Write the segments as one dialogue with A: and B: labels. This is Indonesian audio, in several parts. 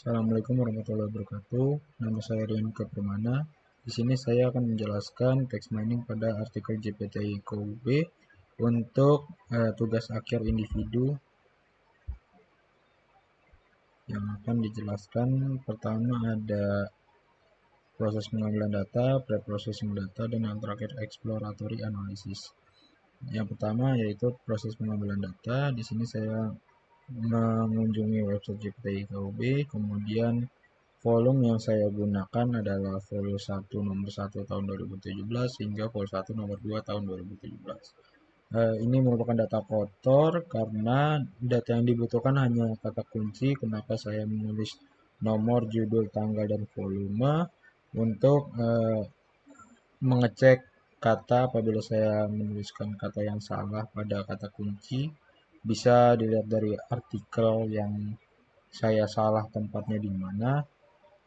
A: Assalamualaikum warahmatullahi wabarakatuh. Nama saya Rian Permana. Di sini saya akan menjelaskan text mining pada artikel JPTI KUB untuk tugas akhir individu yang akan dijelaskan. Pertama ada proses pengambilan data, pre-processing data, dan yang terakhir exploratory analysis. Yang pertama yaitu proses pengambilan data. Di sini saya mengunjungi website JPTI KUB, kemudian volume yang saya gunakan adalah volume 1 nomor 1 tahun 2017 hingga volume 1 nomor 2 tahun 2017. Ini merupakan data kotor karena data yang dibutuhkan hanya kata kunci. Kenapa saya menulis nomor, judul, tanggal, dan volume untuk mengecek kata. Apabila saya menuliskan kata yang salah pada kata kunci, bisa dilihat dari artikel yang saya salah tempatnya di mana,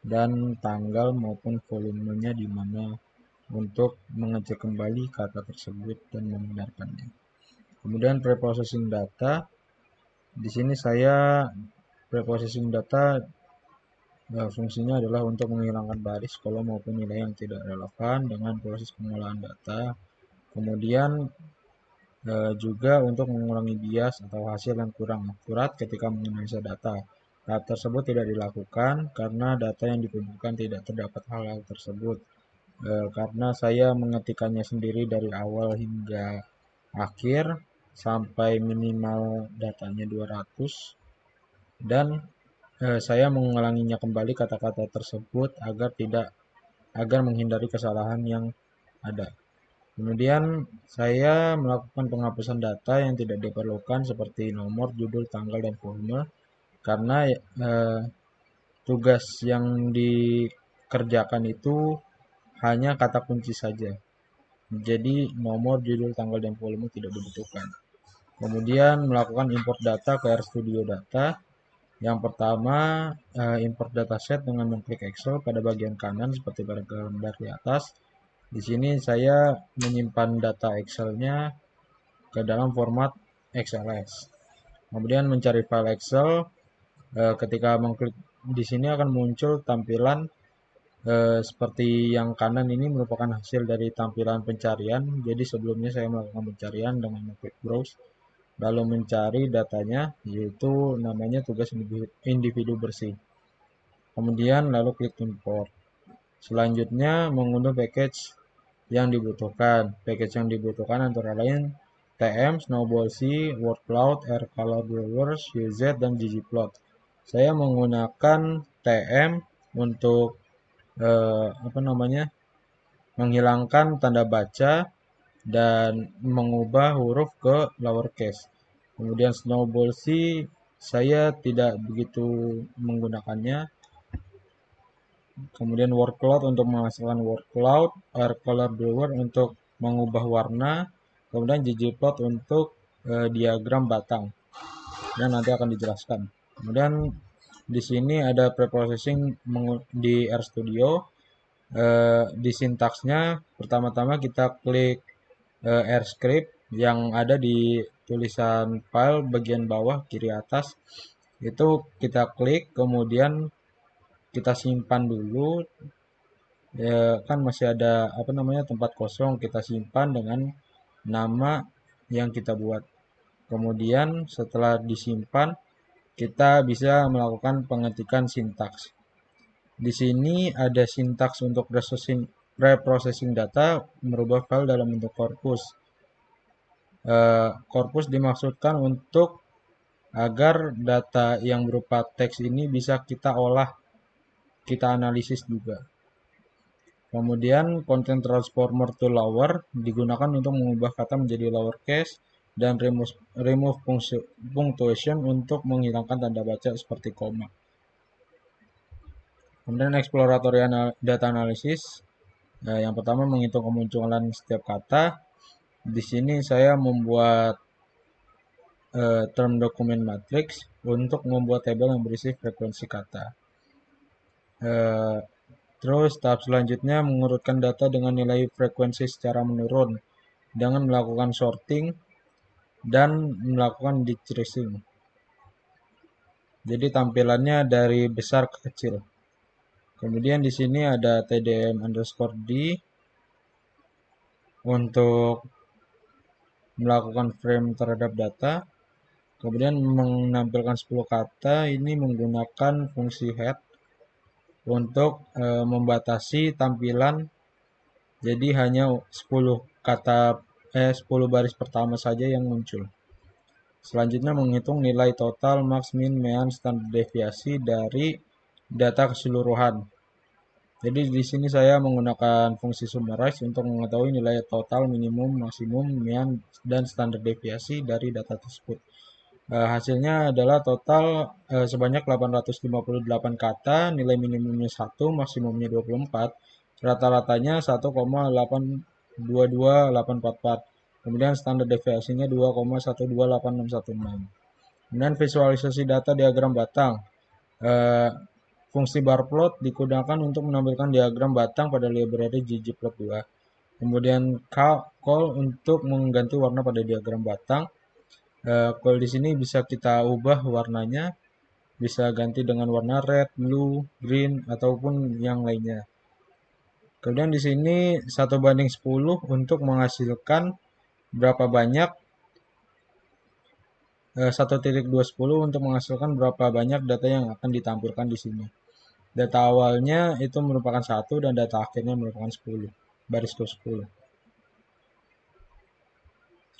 A: dan tanggal maupun volumenya di mana untuk mengecek kembali kata tersebut dan membenarkannya. Kemudian preprocessing data. Di sini saya preprocessing data fungsinya adalah untuk menghilangkan baris, kolom maupun nilai yang tidak relevan dengan proses pengolahan data. Kemudian juga untuk mengurangi bias atau hasil yang kurang akurat ketika menganalisa data. Tahap tersebut tidak dilakukan karena data yang dikumpulkan tidak terdapat hal-hal tersebut. Karena saya mengetikkannya sendiri dari awal hingga akhir sampai minimal datanya 200, dan saya mengulanginya kembali kata-kata tersebut agar menghindari kesalahan yang ada. Kemudian saya melakukan penghapusan data yang tidak diperlukan seperti nomor, judul, tanggal, dan volume karena tugas yang dikerjakan itu hanya kata kunci saja. Jadi nomor, judul, tanggal, dan volume tidak dibutuhkan. Kemudian melakukan import data ke RStudio Data. Yang pertama, import dataset dengan mengklik Excel pada bagian kanan seperti pada gambar di atas. Di sini saya menyimpan data Excel-nya ke dalam format XLS. Kemudian mencari file Excel. Ketika mengklik di sini akan muncul tampilan seperti yang kanan ini merupakan hasil dari tampilan pencarian. Jadi sebelumnya saya melakukan pencarian dengan mengklik browse, lalu mencari datanya, yaitu namanya tugas individu bersih. Kemudian lalu klik import. Selanjutnya mengunduh package yang dibutuhkan. Package yang dibutuhkan antara lain TM, Snowball C, Word Cloud, Air Color Brewers, UZ, dan ggplot. Saya menggunakan TM untuk menghilangkan tanda baca dan mengubah huruf ke lowercase. Kemudian Snowball C saya tidak begitu menggunakannya. Kemudian Word Cloud untuk menghasilkan word cloud, Air Color Brewer untuk mengubah warna, kemudian ggplot untuk diagram batang, dan nanti akan dijelaskan. Kemudian di sini ada preprocessing di RStudio. Di sintaksnya pertama-tama kita klik AirScript yang ada di tulisan file bagian bawah kiri atas, itu kita klik, kemudian kita simpan dulu. Kan masih ada tempat kosong, kita simpan dengan nama yang kita buat. Kemudian setelah disimpan, kita bisa melakukan pengetikan sintaks. Di sini ada sintaks untuk preprocessing data, merubah file dalam bentuk korpus. Korpus dimaksudkan untuk agar data yang berupa teks ini bisa kita olah, kita analisis juga. Kemudian content transformer to lower digunakan untuk mengubah kata menjadi lowercase, dan remove punctuation untuk menghilangkan tanda baca seperti koma. Kemudian exploratory data analysis. Yang pertama menghitung kemunculan setiap kata. Di sini saya membuat term document matrix untuk membuat tabel yang berisi frekuensi kata. Terus tahap selanjutnya mengurutkan data dengan nilai frekuensi secara menurun dengan melakukan sorting dan melakukan decreasing. Jadi tampilannya dari besar ke kecil. Kemudian di sini ada tdm_d untuk melakukan frame terhadap data. Kemudian menampilkan 10 kata ini menggunakan fungsi head untuk membatasi tampilan, jadi hanya 10 kata 10 baris pertama saja yang muncul. Selanjutnya menghitung nilai total, max, min, mean, standar deviasi dari data keseluruhan. Jadi di sini saya menggunakan fungsi summarize untuk mengetahui nilai total, minimum, maksimum, mean, dan standar deviasi dari data tersebut. Hasilnya adalah total sebanyak 858 kata, nilai minimumnya 1, maksimumnya 24, rata-ratanya 1,822844. Kemudian standar deviasinya 2,128616. Kemudian visualisasi data diagram batang. Eh, Fungsi bar plot digunakan untuk menampilkan diagram batang pada library ggplot2. Kemudian call untuk mengganti warna pada diagram batang. Kalau di sini bisa kita ubah warnanya, bisa ganti dengan warna red, blue, green, ataupun yang lainnya. Kemudian di sini 1:10 untuk menghasilkan berapa banyak 1.210 untuk menghasilkan berapa banyak data yang akan ditampilkan di sini. Data awalnya itu merupakan 1 dan data akhirnya merupakan 10, baris ke 10.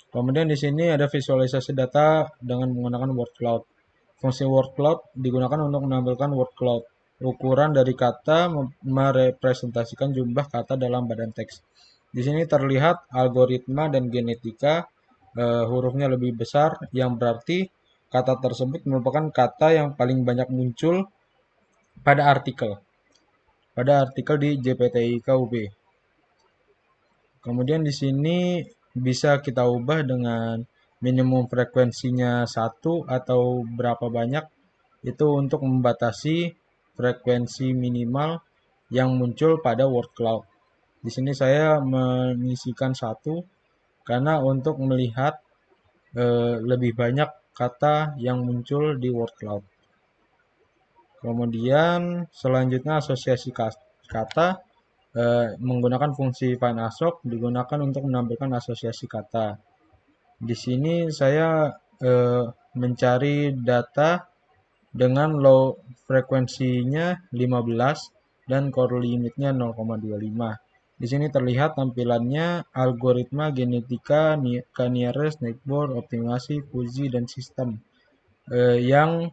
A: Kemudian di sini ada visualisasi data dengan menggunakan word cloud. Fungsi word cloud digunakan untuk menampilkan word cloud. Ukuran dari kata merepresentasikan jumlah kata dalam badan teks. Di sini terlihat algoritma dan genetika, hurufnya lebih besar, yang berarti kata tersebut merupakan kata yang paling banyak muncul pada artikel di JPTI-KUB. Kemudian di sini bisa kita ubah dengan minimum frekuensinya 1 atau berapa banyak itu untuk membatasi frekuensi minimal yang muncul pada word cloud. Di sini saya mengisikan 1 karena untuk melihat lebih banyak kata yang muncul di word cloud. Kemudian selanjutnya asosiasi kata menggunakan fungsi find assoc digunakan untuk menampilkan asosiasi kata. Di sini saya mencari data dengan low frekuensinya 15 dan core limitnya 0,25. Di sini terlihat tampilannya algoritma genetika, k-nearest, network, optimasi, fuzzy, dan sistem yang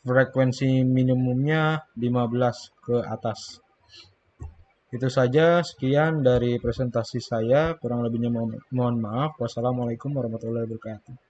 A: frekuensi minimumnya 15 ke atas. Itu saja, sekian dari presentasi saya. Kurang lebihnya mohon maaf. Wassalamualaikum warahmatullahi wabarakatuh.